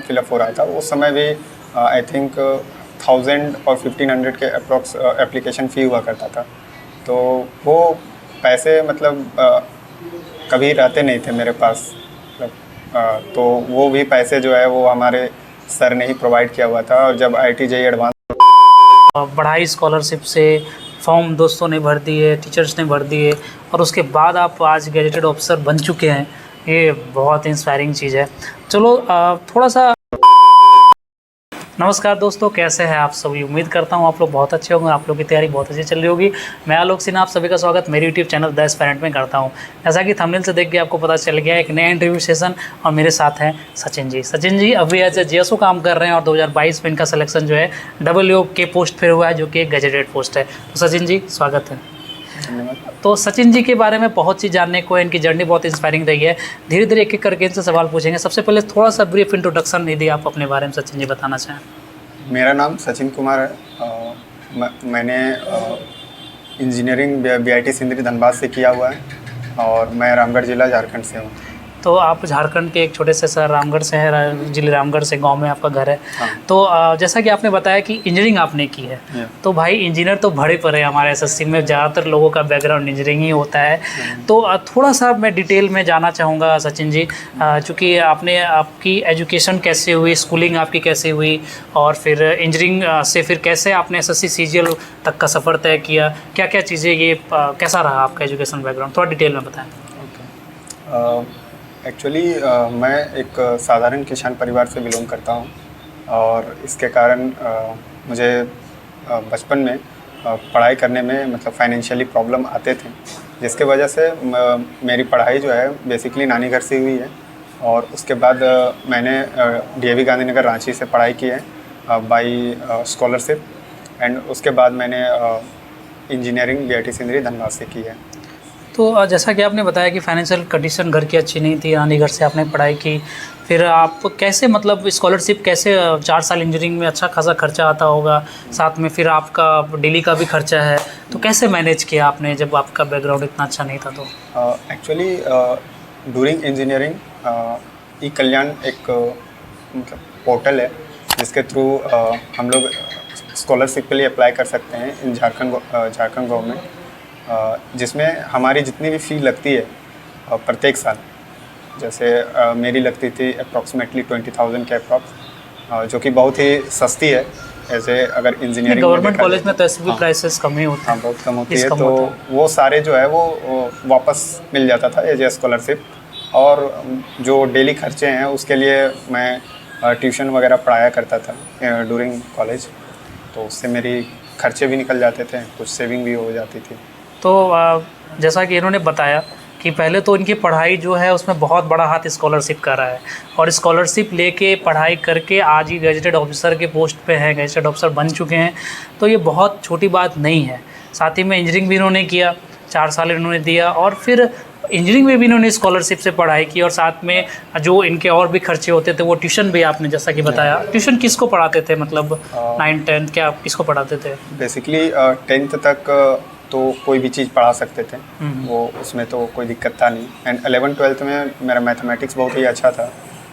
Fill up हो रहा था उस समय भी आई थिंक 1000 और 1500 के अप्रॉक्स एप्लीकेशन फ़ी हुआ करता था। तो वो पैसे मतलब कभी रहते नहीं थे मेरे पास, मतलब तो वो भी पैसे जो है वो हमारे सर ने ही प्रोवाइड किया हुआ था। और जब IIT JEE एडवांस पढ़ाई स्कॉलरशिप से फॉर्म दोस्तों ने भर दिए, टीचर्स ने भर दिए और उसके बाद आप आज गैजेटेड ऑफिसर बन चुके हैं, ये बहुत इंस्पायरिंग चीज़ है। चलो थोड़ा सा नमस्कार दोस्तों, कैसे हैं आप सभी। उम्मीद करता हूं आप लोग बहुत अच्छे होंगे, आप लोग की तैयारी बहुत अच्छी चल रही होगी। मैं आलोक सिन्हा आप सभी का स्वागत मेरे यूट्यूब चैनल द एस्पायरेंट में करता हूं। जैसा कि थंबनेल से देख के आपको पता चल गया एक नया इंटरव्यू सेशन और मेरे साथ हैं सचिन जी। सचिन जी अभी एज ए GSO काम कर रहे हैं और 2022 में इनका सिलेक्शन जो है WO के पोस्ट पर हुआ है, जो कि एक गैजेटेड पोस्ट है। तो सचिन जी स्वागत है। तो सचिन जी के बारे में बहुत चीज़ जानने को है, इनकी जर्नी बहुत इंस्पायरिंग रही है। धीरे धीरे एक एक करके इनसे सवाल पूछेंगे। सबसे पहले थोड़ा सा ब्रीफ इंट्रोडक्शन यदि आप अपने बारे में सचिन जी बताना चाहें। मेरा नाम सचिन कुमार है। मैंने इंजीनियरिंग BIT सिंदरी धनबाद से किया हुआ है और मैं रामगढ़ ज़िला झारखंड से हूँ। तो आप झारखंड के एक छोटे से शहर रामगढ़ से है, जिले रामगढ़ से गांव में आपका घर है। हाँ। तो जैसा कि आपने बताया कि इंजीनियरिंग आपने की है, तो भाई इंजीनियर तो बड़े पड़े हमारे SSC में, ज़्यादातर लोगों का बैकग्राउंड इंजीनियरिंग ही होता है। तो थोड़ा सा मैं डिटेल में जानना चाहूँगा सचिन जी, चूँकि आपकी एजुकेशन कैसे हुई, स्कूलिंग आपकी कैसे हुई और फिर इंजीनियरिंग से फिर कैसे आपने SSC CGL तक का सफ़र तय किया, क्या क्या चीज़ें, ये कैसा रहा आपका एजुकेशन बैकग्राउंड, थोड़ा डिटेल में बताएँ। एक्चुअली मैं एक साधारण किसान परिवार से बिलोंग करता हूँ और इसके कारण मुझे बचपन में पढ़ाई करने में मतलब फाइनेंशियली प्रॉब्लम आते थे, जिसके वजह से मेरी पढ़ाई जो है बेसिकली नानी घर से हुई है। और उसके बाद मैंने DAV गांधीनगर रांची से पढ़ाई की है बाई स्कॉलरशिप। एंड उसके बाद मैंने इंजीनियरिंग BIT सिंदरी धनबाद से की है। तो जैसा कि आपने बताया कि फाइनेंशियल कंडीशन घर की अच्छी नहीं थी, नानी घर से आपने पढ़ाई की, फिर आप कैसे मतलब स्कॉलरशिप कैसे 4 साल इंजीनियरिंग में अच्छा खासा खर्चा आता होगा, साथ में फिर आपका डेली का भी खर्चा है, तो कैसे मैनेज किया आपने जब आपका बैकग्राउंड इतना अच्छा नहीं था? तो एक्चुअली ड्यूरिंग इंजीनियरिंग ई-कल्याण एक मतलब पोर्टल है जिसके थ्रू हम लोग स्कॉलरशिप के लिए अप्लाई कर सकते हैं इन झारखंड गवर्नमेंट, जिसमें हमारी जितनी भी फ़ी लगती है प्रत्येक साल, जैसे मेरी लगती थी अप्रॉक्सीमेटली 20,000 के अप्रॉक्स, जो कि बहुत ही सस्ती है ऐसे अगर इंजीनियरिंग गवर्नमेंट कॉलेज में तो ऐसे भी प्राइसेस कम ही होते हैं। हाँ, बहुत कम होती है। तो वो सारे जो है वो वापस मिल जाता था एज ए स्कॉलरशिप। और जो डेली खर्चे हैं उसके लिए मैं ट्यूशन वगैरह पढ़ाया करता था ड्यूरिंग कॉलेज, तो उससे मेरी खर्चे भी निकल जाते थे, कुछ सेविंग भी हो जाती थी। तो जैसा कि इन्होंने बताया कि पहले तो इनकी पढ़ाई जो है उसमें बहुत बड़ा हाथ स्कॉलरशिप का रहा है और स्कॉलरशिप लेके पढ़ाई करके आज ही गैजेटेड ऑफिसर के पोस्ट पे हैं, गैजेटेड ऑफिसर बन चुके हैं। तो ये बहुत छोटी बात नहीं है। साथ ही में इंजीनियरिंग भी इन्होंने किया, 4 साल इन्होंने दिया और फिर इंजीनियरिंग में भी इन्होंने स्कॉलरशिप से पढ़ाई की और साथ में जो इनके और भी खर्चे होते थे वो ट्यूशन भी आपने जैसा कि बताया। ट्यूशन किसको पढ़ाते थे, मतलब 9th 10th क्या किसको पढ़ाते थे? बेसिकली 10th तक तो कोई भी चीज़ पढ़ा सकते थे, वो उसमें तो कोई दिक्कत था नहीं। एंड 11th 12th में मेरा मैथमेटिक्स बहुत ही अच्छा था,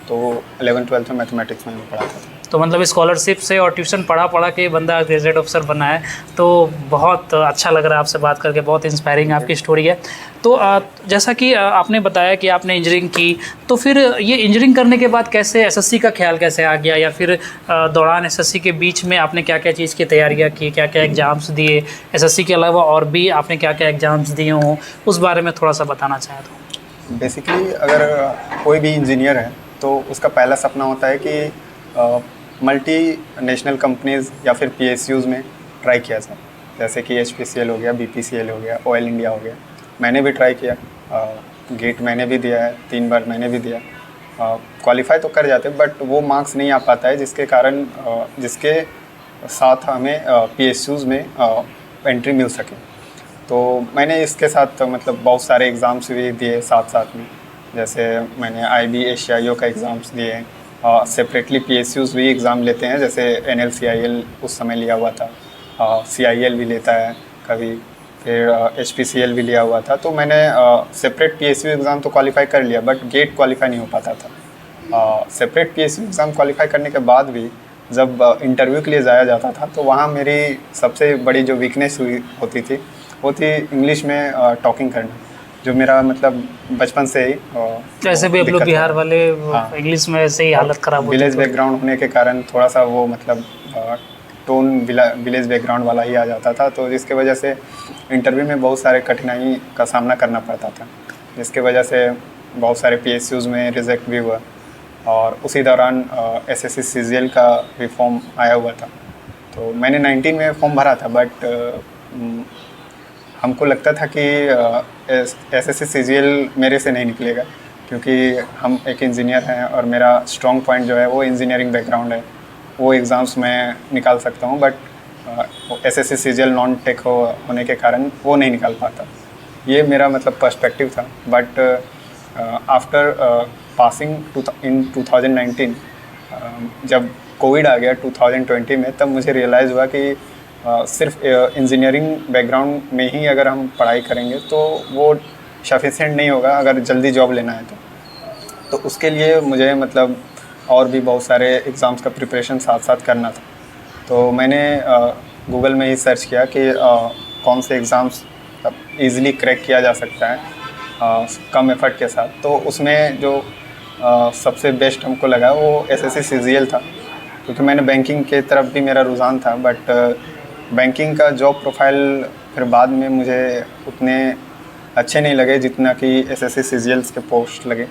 तो 11th 12th में मैथमेटिक्स में पढ़ाता था। तो मतलब स्कॉलरशिप से और ट्यूशन पढ़ा के बंदा गैजेटेड ऑफिसर बना है, तो बहुत अच्छा लग रहा है आपसे बात करके, बहुत इंस्पायरिंग आपकी स्टोरी है। तो जैसा कि आपने बताया कि आपने इंजीनियरिंग की, तो फिर ये इंजीनियरिंग करने के बाद कैसे SSC का ख्याल कैसे आ गया, या फिर दौरान SSC के बीच में आपने क्या क्या चीज़ की तैयारियाँ की, क्या क्या एग्ज़ाम्स दिए, SSC के अलावा और भी आपने क्या क्या एग्ज़ाम्स दिए हों, उस बारे में थोड़ा सा बताना चाहें तो। बेसिकली अगर कोई भी इंजीनियर है तो उसका पहला सपना होता है कि मल्टी नेशनल कंपनीज़ या फिर PSUs में ट्राई किया जाए, जैसे कि HPCL हो गया, BPCL हो गया, ऑयल इंडिया हो गया। मैंने भी ट्राई किया, गेट मैंने भी दिया है, 3 बार मैंने भी दिया। क्वालिफाई तो कर जाते बट वो मार्क्स नहीं आ पाता है, जिसके कारण जिसके साथ हमें PSUs में एंट्री मिल सके। तो मैंने इसके साथ मतलब बहुत सारे एग्ज़ाम्स भी दिए साथ साथ में, जैसे मैंने IB एशियाईओ का एग्ज़ाम्स दिए, सेपरेटली PSUs भी एग्ज़ाम लेते हैं, जैसे NLCIL उस समय लिया हुआ था, CIL भी लेता है कभी, फिर HPCL भी लिया हुआ था। तो मैंने सेपरेट PSU एग्ज़ाम तो क्वालिफाई कर लिया बट गेट क्वालिफाई नहीं हो पाता था। सेपरेट PSU एग्ज़ाम क्वालिफाई करने के बाद भी जब इंटरव्यू के लिए जाया जाता था तो वहाँ मेरी सबसे बड़ी जो वीकनेस होती थी वो थी इंग्लिश में टॉकिंग करना, जो मेरा मतलब बचपन से ही जैसे भी आप लोग दिक्कत बिहार था। वाले हाँ। इंग्लिश में ऐसे ही हालत ख़राब होती विलेज है। बैकग्राउंड होने के कारण थोड़ा सा वो मतलब टोन विलेज बैकग्राउंड वाला ही आ जाता था, तो जिसके वजह से इंटरव्यू में बहुत सारे कठिनाई का सामना करना पड़ता था, जिसके वजह से बहुत सारे PSUs में रिजेक्ट भी हुआ। और उसी दौरान SSC CGL का भी फॉर्म आया हुआ था, तो मैंने 19 में फॉर्म भरा था, बट हमको लगता था कि SSC CGL मेरे से नहीं निकलेगा, क्योंकि हम एक इंजीनियर हैं और मेरा स्ट्रॉन्ग पॉइंट जो है वो इंजीनियरिंग बैकग्राउंड है, वो एग्ज़ाम्स में निकाल सकता हूँ, but SSC CGL non tech होने के कारण वो नहीं निकाल पाता। ये मेरा मतलब पर्सपेक्टिव था। बट आफ्टर पासिंग इन 2019, जब कोविड आ गया 2020 में, तब मुझे रियलाइज़ हुआ कि सिर्फ इंजीनियरिंग बैकग्राउंड में ही अगर हम पढ़ाई करेंगे तो वो सफिशिएंट नहीं होगा अगर जल्दी जॉब लेना है तो उसके लिए मुझे मतलब और भी बहुत सारे एग्ज़ाम्स का प्रिपरेशन साथ साथ करना था। तो मैंने गूगल में ही सर्च किया कि कौन से एग्ज़ाम्स ईज़िली क्रैक किया जा सकता है कम एफर्ट के साथ। तो उसमें जो सबसे बेस्ट हमको लगा वो SSC CGL था, क्योंकि मैंने बैंकिंग के तरफ भी मेरा रुझान था, बट बैंकिंग का जॉब प्रोफाइल फिर बाद में मुझे उतने अच्छे नहीं लगे जितना कि SSC CGL के पोस्ट लगे।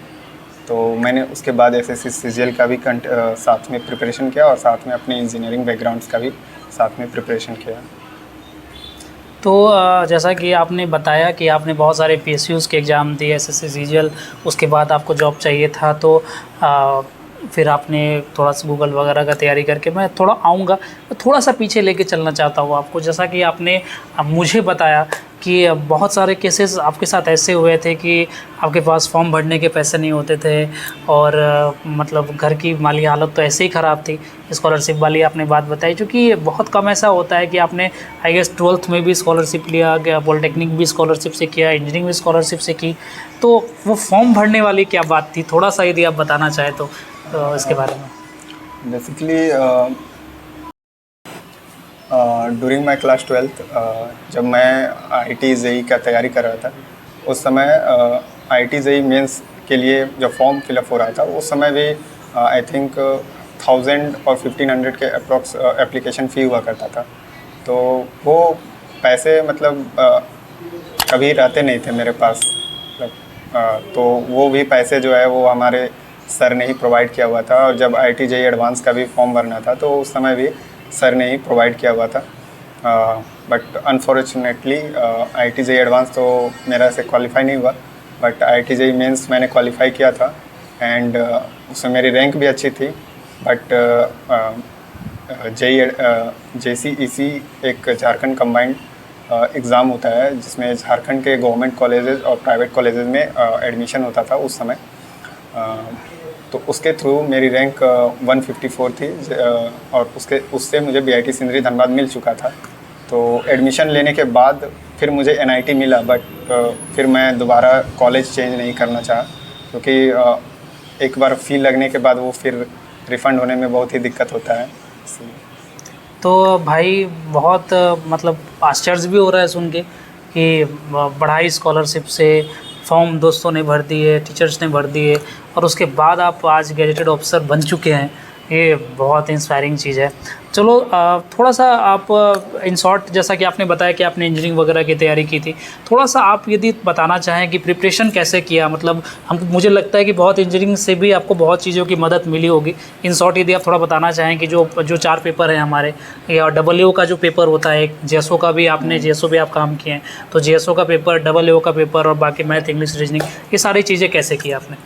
तो मैंने उसके बाद SSC CGL का भी साथ में प्रिपरेशन किया और साथ में अपने इंजीनियरिंग बैकग्राउंड्स का भी साथ में प्रिपरेशन किया। तो जैसा कि आपने बताया कि आपने बहुत सारे PSUs के एग्ज़ाम दिए, SSC CGL, उसके बाद आपको जॉब चाहिए था, तो फिर आपने थोड़ा सा गूगल वगैरह का तैयारी करके, मैं थोड़ा आऊँगा, थोड़ा सा पीछे लेके चलना चाहता हूँ आपको। जैसा कि आपने मुझे बताया कि बहुत सारे केसेस आपके साथ ऐसे हुए थे कि आपके पास फॉर्म भरने के पैसे नहीं होते थे और मतलब घर की माली हालत तो ऐसे ही ख़राब थी। स्कॉलरशिप वाली आपने बात बताई, क्योंकि बहुत कम ऐसा होता है कि आपने आई गेस 12th में भी स्कॉलरशिप लिया, पॉलिटेक्निक भी स्कॉलरशिप से किया, इंजीनियरिंग भी स्कॉलरशिप से की, तो वो फॉर्म भरने वाली क्या बात थी, थोड़ा सा यदि आप बताना चाहें तो इसके बारे में। Basically during my class 12th, जब मैं IIT JEE का तैयारी कर रहा था, उस समय IIT JEE मेंस के लिए जब फॉर्म फिलअप हो रहा था, उस समय भी आई थिंक 1000 और 1500 के अप्रॉक्स एप्लीकेशन फ़ी हुआ करता था। तो वो पैसे मतलब कभी रहते नहीं थे मेरे पास, तो वो भी पैसे जो है वो हमारे सर ने ही प्रोवाइड किया हुआ था। और जब IIT JEE एडवांस का भी फॉर्म भरना था तो उस समय भी सर ने ही प्रोवाइड किया हुआ था। But unfortunately IIT JEE advance तो मेरा से क्वालिफाई नहीं हुआ, बट IIT JEE मेंस मैंने क्वालिफाई किया था एंड उसमें मेरी रैंक भी अच्छी थी। बट JCEC एक झारखंड कंबाइंड एग्ज़ाम होता है जिसमें झारखंड के गवर्नमेंट कॉलेजेस और प्राइवेट कॉलेजेस में एडमिशन होता था उस समय। तो उसके थ्रू मेरी रैंक 154 थी और उससे मुझे BIT सिंदरी धनबाद मिल चुका था। तो एडमिशन लेने के बाद फिर मुझे NIT मिला, बट फिर मैं दोबारा कॉलेज चेंज नहीं करना चाहा, क्योंकि एक बार फ़ी लगने के बाद वो फिर रिफ़ंड होने में बहुत ही दिक्कत होता है। तो भाई बहुत मतलब आश्चर्य भी हो रहा है सुन के कि पढ़ाई स्कॉलरशिप से, फॉर्म दोस्तों ने भर दिए, टीचर्स ने भर दिए, और उसके बाद आप आज गैजेटेड ऑफिसर बन चुके हैं। ये बहुत इंस्पायरिंग चीज़ है। चलो थोड़ा सा आप इन शॉर्ट, जैसा कि आपने बताया कि आपने इंजीनियरिंग वगैरह की तैयारी की थी, थोड़ा सा आप यदि बताना चाहें कि प्रिपरेशन कैसे किया, मतलब मुझे लगता है कि बहुत इंजीनियरिंग से भी आपको बहुत चीज़ों की मदद मिली होगी। इन शॉर्ट यदि आप थोड़ा बताना चाहें कि जो 4 पेपर हैं हमारे, या AAO का जो पेपर होता है, एक JSO का भी आपने JSO भी आप काम किए हैं, तो JSO का पेपर, AAO का पेपर और बाकी मैथ, इंग्लिश, रीजनिंग, ये सारी चीज़ें कैसे की आपने?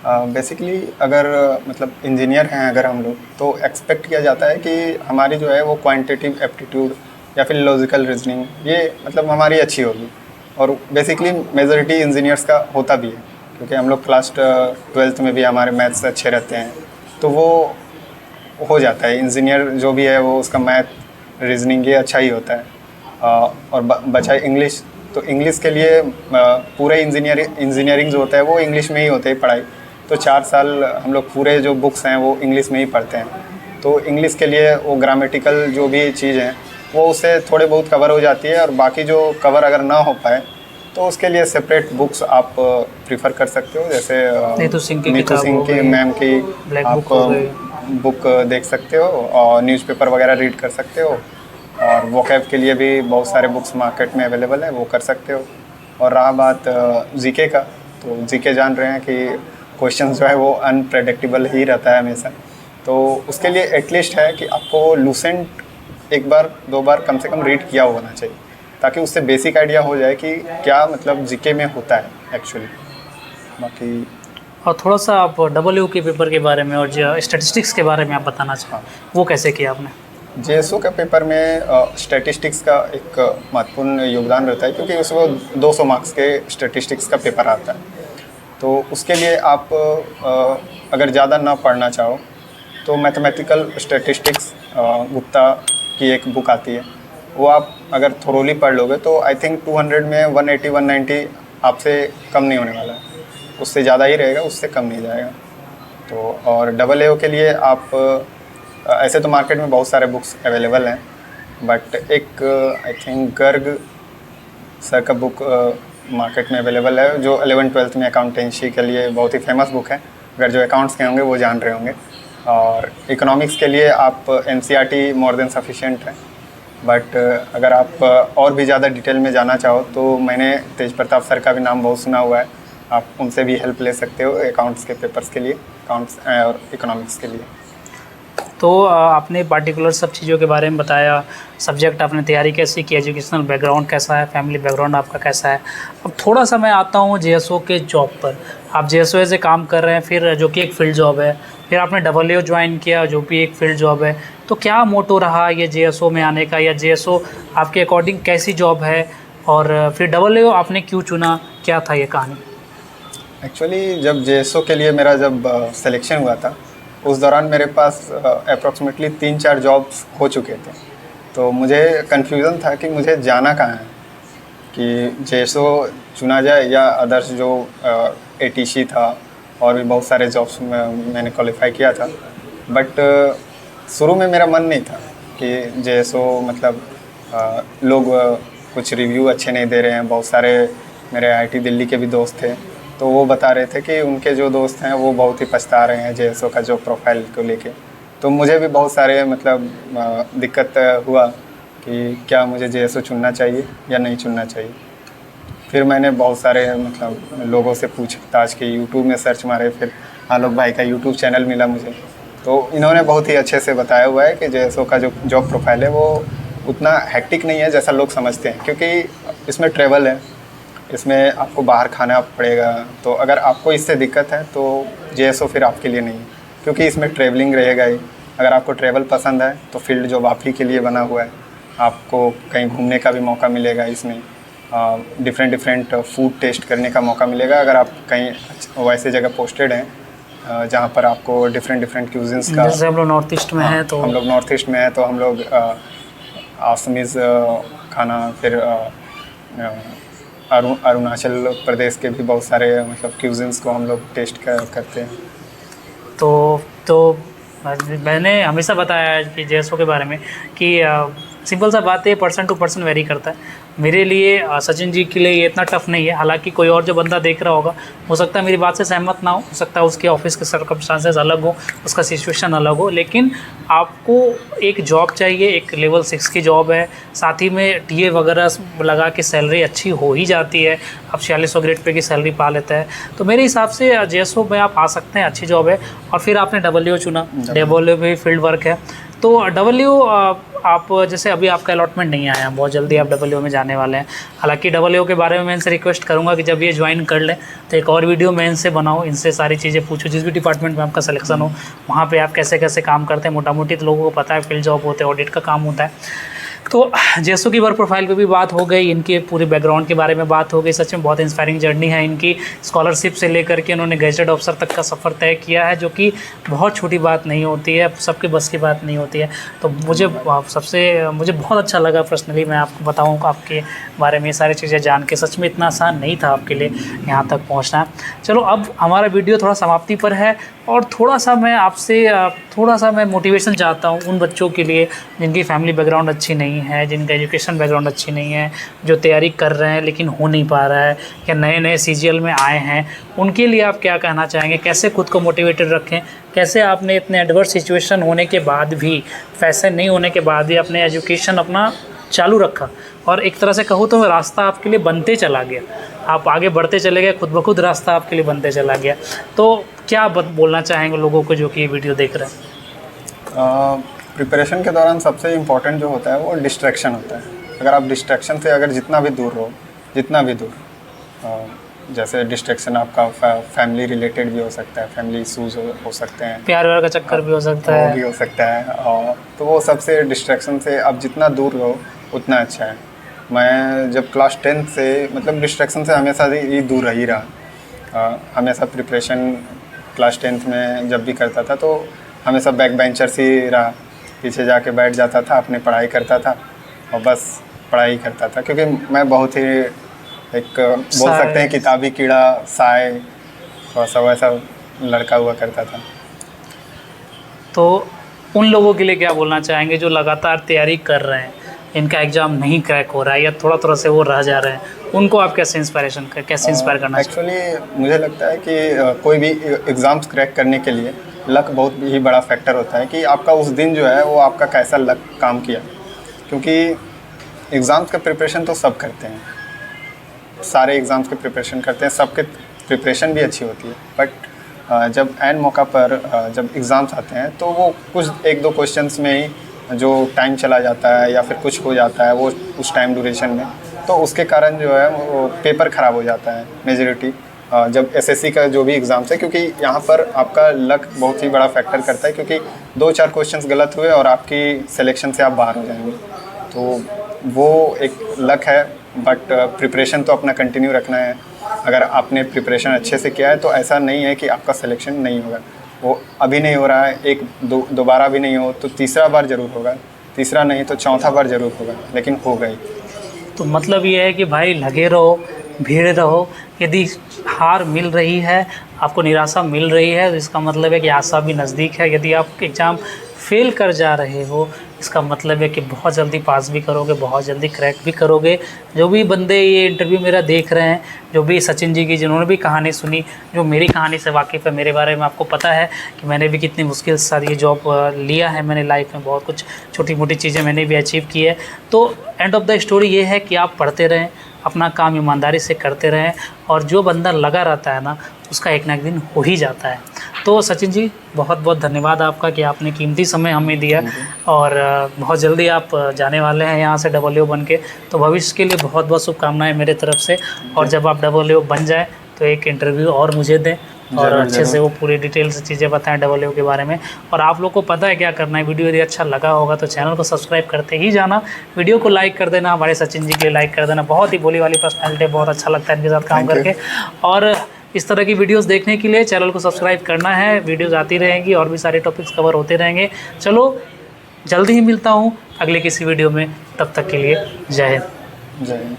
बेसिकली अगर मतलब इंजीनियर हैं अगर हम लोग, तो एक्सपेक्ट किया जाता है कि हमारी जो है वो क्वांटिटेटिव एप्टीट्यूड या फिर लॉजिकल रीजनिंग ये मतलब हमारी अच्छी होगी। और बेसिकली मेजॉरिटी इंजीनियर्स का होता भी है, क्योंकि हम लोग क्लास 12th में भी हमारे मैथ्स अच्छे रहते हैं, तो वो हो जाता है। इंजीनियर जो भी है वो उसका मैथ, रीजनिंग ये अच्छा ही होता है। और बचा इंग्लिश, तो इंग्लिश के लिए पूरे इंजीनियरिंग जो होता है वो इंग्लिश में ही होता है पढ़ाई। तो 4 साल हम लोग पूरे जो बुक्स हैं वो इंग्लिश में ही पढ़ते हैं। तो इंग्लिश के लिए वो ग्रामेटिकल जो भी चीज़ हैं वो उससे थोड़े बहुत कवर हो जाती है, और बाकी जो कवर अगर ना हो पाए तो उसके लिए सेपरेट बुक्स आप प्रीफर कर सकते हो। जैसे नीतू सिंह की मैम की आप बुक देख सकते हो, और न्यूज़पेपर वगैरह रीड कर सकते हो, और वोकैब के लिए भी बहुत सारे बुक्स मार्केट में अवेलेबल है, वो कर सकते हो। और रहा बात जीके का, तो जीके जान रहे हैं कि क्वेश्चन जो है वो अनप्रेडिक्टेबल ही रहता है हमेशा। तो उसके लिए एटलीस्ट है कि आपको लूसेंट एक बार 2 बार कम से कम रीड किया होना चाहिए, ताकि उससे बेसिक आइडिया हो जाए कि क्या मतलब जीके में होता है एक्चुअली। बाकी और थोड़ा सा आप डब्ल्यू के पेपर के बारे में और जो स्टैटिस्टिक्स के बारे में आप बताना चाहें, वो कैसे किया आपने? जेएसओ के पेपर में स्टैटिस्टिक्स का एक महत्वपूर्ण योगदान रहता है, क्योंकि उसमें 200 मार्क्स के स्टैटिस्टिक्स का पेपर आता है। तो उसके लिए आप अगर ज़्यादा ना पढ़ना चाहो तो मैथमेटिकल स्टैटिस्टिक्स गुप्ता की एक बुक आती है, वो आप अगर थोरोली पढ़ लोगे तो आई थिंक 200 में 180 190 आपसे कम नहीं होने वाला है, उससे ज़्यादा ही रहेगा, उससे कम नहीं जाएगा। तो और AA के लिए आप ऐसे तो मार्केट में बहुत सारे बुक्स अवेलेबल हैं, बट एक आई थिंक गर्ग सर का बुक मार्केट में अवेलेबल है, जो 11th-12th में अकाउंटेंसी के लिए बहुत ही फेमस बुक है। अगर जो अकाउंट्स के होंगे वो जान रहे होंगे। और इकोनॉमिक्स के लिए आप NCERT मोर देन सफिशिएंट है। बट अगर आप और भी ज़्यादा डिटेल में जाना चाहो तो मैंने तेज प्रताप सर का भी नाम बहुत सुना हुआ है, आप उनसे भी हेल्प ले सकते हो अकाउंट्स के पेपर्स के लिए, अकाउंट्स और इकोनॉमिक्स के लिए। तो आपने पार्टिकुलर सब चीज़ों के बारे में बताया, सब्जेक्ट आपने तैयारी कैसी की, एजुकेशनल बैकग्राउंड कैसा है, फैमिली बैकग्राउंड आपका कैसा है। अब थोड़ा सा मैं आता हूँ जेएसओ के जॉब पर। आप जेएसओ से काम कर रहे हैं, फिर जो कि एक फील्ड जॉब है, फिर आपने AA ज्वाइन किया जो भी एक फील्ड जॉब है। तो क्या मोटो रहा ये जेएसओ में आने का, या जेएसओ आपके अकॉर्डिंग कैसी जॉब है, और फिर AA आपने क्यों चुना, क्या था ये कहानी? एक्चुअली जब जेएसओ के लिए मेरा जब सिलेक्शन हुआ था, उस दौरान मेरे पास अप्रॉक्सीमेटली 3-4 जॉब्स हो चुके थे। तो मुझे कन्फ्यूज़न था कि मुझे जाना कहाँ है, कि जेएसओ चुना जाए या अदर्स जो ATC था, और भी बहुत सारे जॉब्स में मैंने क्वालिफाई किया था। बट शुरू में मेरा मन नहीं था कि जेएसओ मतलब लोग कुछ रिव्यू अच्छे नहीं दे रहे हैं। बहुत सारे मेरे IIT दिल्ली के भी दोस्त थे, तो वो बता रहे थे कि उनके जो दोस्त हैं वो बहुत ही पछता रहे हैं जेएसओ का जो प्रोफाइल को लेके। तो मुझे भी बहुत सारे मतलब दिक्कत हुआ कि क्या मुझे जेएसओ चुनना चाहिए या नहीं चुनना चाहिए। फिर मैंने बहुत सारे मतलब लोगों से पूछताछ की, यूट्यूब में सर्च मारे, फिर आलोक भाई का यूट्यूब चैनल मिला मुझे, तो इन्होंने बहुत ही अच्छे से बताया हुआ है कि जेएसओ का जो जॉब प्रोफाइल है वो उतना हेक्टिक नहीं है जैसा लोग समझते हैं, क्योंकि इसमें ट्रैवल है, इसमें आपको बाहर खाना पड़ेगा। तो अगर आपको इससे दिक्कत है तो जेएसओ फिर आपके लिए नहीं है, क्योंकि इसमें ट्रैवलिंग रहेगा ही। अगर आपको ट्रैवल पसंद है तो फील्ड जॉब आप ही के लिए बना हुआ है, आपको कहीं घूमने का भी मौका मिलेगा, इसमें डिफरेंट फूड टेस्ट करने का मौका मिलेगा। अगर आप कहीं वैसे जगह पोस्टेड हैं जहाँ पर आपको डिफरेंट क्यूजिन्स का, जैसे हम लोग नॉर्थ ईस्ट में हैं, तो हम लोग नॉर्थ ईस्ट में हैं तो हम लोग आसमीज़ खाना, फिर अरुणाचल प्रदेश के भी बहुत सारे मतलब क्यूजिन्स को हम लोग टेस्ट करते हैं। तो मैंने हमेशा बताया है कि जेएसओ के बारे में कि सिंपल सा बात है, पर्सन टू पर्सन वेरी करता है। मेरे लिए सचिन जी के लिए ये इतना टफ नहीं है। हालांकि कोई और जो बंदा देख रहा होगा, हो सकता है मेरी बात से सहमत ना हो सकता है उसके ऑफिस के सर्कमस्टांसेस अलग हो, उसका सिचुएशन अलग हो, लेकिन आपको एक जॉब चाहिए, एक लेवल 6 की जॉब है, साथ ही में टीए वगैरह लगा के सैलरी अच्छी हो ही जाती है, आप 4600 ग्रेड पे की सैलरी पा लेता है। तो मेरे हिसाब से जेएसओ में आप आ सकते हैं, अच्छी जॉब है। और फिर आपने AA चुना, AA भी फील्ड वर्क है। तो AA आप जैसे अभी आपका अलॉटमेंट नहीं आया, बहुत जल्दी आप AA में जाने वाले हैं। हालांकि AA के बारे में मैं इनसे रिक्वेस्ट करूंगा कि जब ये ज्वाइन कर लें तो एक और वीडियो मैं इनसे बनाऊं, इनसे सारी चीज़ें पूछूं, जिस भी डिपार्टमेंट में आपका सिलेक्शन हो वहाँ पे आप कैसे कैसे काम करते हैं। मोटा मोटी तो लोगों को पता है, फील्ड जॉब होते हैं, ऑडिट का काम होता है। तो जैसो की वर्क प्रोफाइल पे भी बात हो गई, इनके पूरे बैकग्राउंड के बारे में बात हो गई। सच में बहुत इंस्पायरिंग जर्नी है इनकी। स्कॉलरशिप से लेकर के उन्होंने गैजेट ऑफिसर तक का सफ़र तय किया है, जो कि बहुत छोटी बात नहीं होती है, सबके बस की बात नहीं होती है। तो मुझे बहुत अच्छा लगा पर्सनली, मैं आपको बताऊँ आपके बारे में ये सारी चीज़ें जान के। सच में इतना आसान नहीं था आपके लिए यहाँ तक पहुँचना। चलो अब हमारा वीडियो थोड़ा समाप्ति पर है, और थोड़ा सा मैं मोटिवेशन चाहता हूँ उन बच्चों के लिए जिनकी फैमिली बैकग्राउंड अच्छी नहीं है, जिनका एजुकेशन बैकग्राउंड अच्छी नहीं है, जो तैयारी कर रहे हैं लेकिन हो नहीं पा रहा है, या नए नए CGL में आए हैं। उनके लिए आप क्या कहना चाहेंगे? कैसे खुद को मोटिवेटेड रखें? कैसे आपने इतने एडवर्स सिचुएशन होने के बाद भी, पैसे नहीं होने के बाद भी अपने एजुकेशन अपना चालू रखा, और एक तरह से कहूँ तो रास्ता आपके लिए बनते चला गया, आप आगे बढ़ते चले गए, खुद ब खुद रास्ता आपके लिए बनते चला गया। तो क्या बोलना चाहेंगे लोगों को जो कि ये वीडियो देख रहे हैं? प्रिपरेशन के दौरान सबसे इम्पोर्टेंट जो होता है वो डिस्ट्रैक्शन होता है। अगर आप डिस्ट्रैक्शन से अगर जितना भी दूर जैसे डिस्ट्रैक्शन आपका फैमिली रिलेटेड भी हो सकता है, फैमिली इशूज़ हो सकते हैं, प्यार व्यार का चक्कर भी हो सकता है, वो भी हो सकता है, और तो वो सबसे डिस्ट्रैक्शन से आप जितना दूर रहो उतना अच्छा है। मैं जब क्लास 10 से मतलब डिस्ट्रैक्शन से हमेशा ही दूर ही रहा। हमेशा प्रिपरेशन क्लास 10th में जब भी करता था तो हमेशा बैक बेंचर से ही रहा, पीछे जाके बैठ जाता था, अपनी पढ़ाई करता था और बस पढ़ाई करता था, क्योंकि मैं बहुत ही बोल सकते हैं किताबी कीड़ा, साय, थोड़ा सा वैसा लड़का हुआ करता था। तो उन लोगों के लिए क्या बोलना चाहेंगे जो लगातार तैयारी कर रहे हैं, इनका एग्ज़ाम नहीं क्रैक हो रहा है या थोड़ा से वो रह जा रहे हैं, उनको आप कैसे इंस्पायर करना? एक्चुअली मुझे लगता है कि कोई भी एग्ज़ाम्स क्रैक करने के लिए लक बहुत ही बड़ा फैक्टर होता है कि आपका उस दिन जो है वो आपका कैसा लक काम किया। क्योंकि एग्ज़ाम्स का प्रिपरेशन तो सब करते हैं, सारे एग्ज़ाम्स के प्रिपरेशन करते हैं, सबके प्रिपरेशन भी अच्छी होती है, बट जब एंड मौका पर जब एग्ज़ाम्स आते हैं तो वो कुछ 1-2 क्वेश्चंस में ही जो टाइम चला जाता है या फिर कुछ हो जाता है वो उस टाइम ड्यूरेशन में, तो उसके कारण जो है वो पेपर ख़राब हो जाता है मेजॉरिटी जब एसएससी का जो भी एग्ज़ाम्स है। क्योंकि यहाँ पर आपका लक बहुत ही बड़ा फैक्टर करता है, क्योंकि 2-4 क्वेश्चंस गलत हुए और आपकी सिलेक्शन से आप बाहर हो जाएंगे, तो वो एक लक है। बट प्रिपरेशन तो अपना कंटिन्यू रखना है। अगर आपने प्रिपरेशन अच्छे से किया है तो ऐसा नहीं है कि आपका सिलेक्शन नहीं होगा। वो अभी नहीं हो रहा है, दोबारा भी नहीं हो तो तीसरा बार ज़रूर होगा, तीसरा नहीं तो चौथा बार ज़रूर होगा, लेकिन होगा ही। तो मतलब ये है कि भाई लगे रहो, भीड़ रहो। यदि हार मिल रही है, आपको निराशा मिल रही है, तो इसका मतलब है कि आशा भी नज़दीक है। यदि आप एग्ज़ाम फेल कर जा रहे हो, इसका मतलब है कि बहुत जल्दी पास भी करोगे, बहुत जल्दी क्रैक भी करोगे। जो भी बंदे ये इंटरव्यू मेरा देख रहे हैं, जो भी सचिन जी की जिन्होंने भी कहानी सुनी, जो मेरी कहानी से वाकिफ़ है, मेरे बारे में आपको पता है कि मैंने भी कितनी मुश्किल से साथ ये जॉब लिया है। मैंने लाइफ में बहुत कुछ छोटी मोटी चीज़ें मैंने भी अचीव की है। तो एंड ऑफ द स्टोरी ये है कि आप पढ़ते रहें, अपना काम ईमानदारी से करते रहें, और जो बंदा लगा रहता है ना, उसका एक ना एक दिन हो ही जाता है। तो सचिन जी बहुत बहुत धन्यवाद आपका कि आपने कीमती समय हमें दिया, और बहुत जल्दी आप जाने वाले हैं यहाँ से WO बन के, तो भविष्य के लिए बहुत बहुत शुभकामनाएं मेरे तरफ से। और जब आप WO बन जाए तो एक इंटरव्यू और मुझे दें और अच्छे से वो पूरी डिटेल से चीज़ें बताएं WO के बारे में। और आप लोग को पता है क्या करना है, वीडियो यदि अच्छा लगा होगा तो चैनल को सब्सक्राइब करते ही जाना, वीडियो को लाइक कर देना, हमारे सचिन जी के लिए लाइक कर देना। बहुत ही भोली वाली पर्सनैलिटी, बहुत अच्छा लगता है इनके साथ काम करके। और इस तरह की वीडियोस देखने के लिए चैनल को सब्सक्राइब करना है। वीडियोस आती रहेंगी और भी सारे टॉपिक्स कवर होते रहेंगे। चलो जल्दी ही मिलता हूँ अगले किसी वीडियो में, तब तक के लिए जय हिंद। जय हिंद।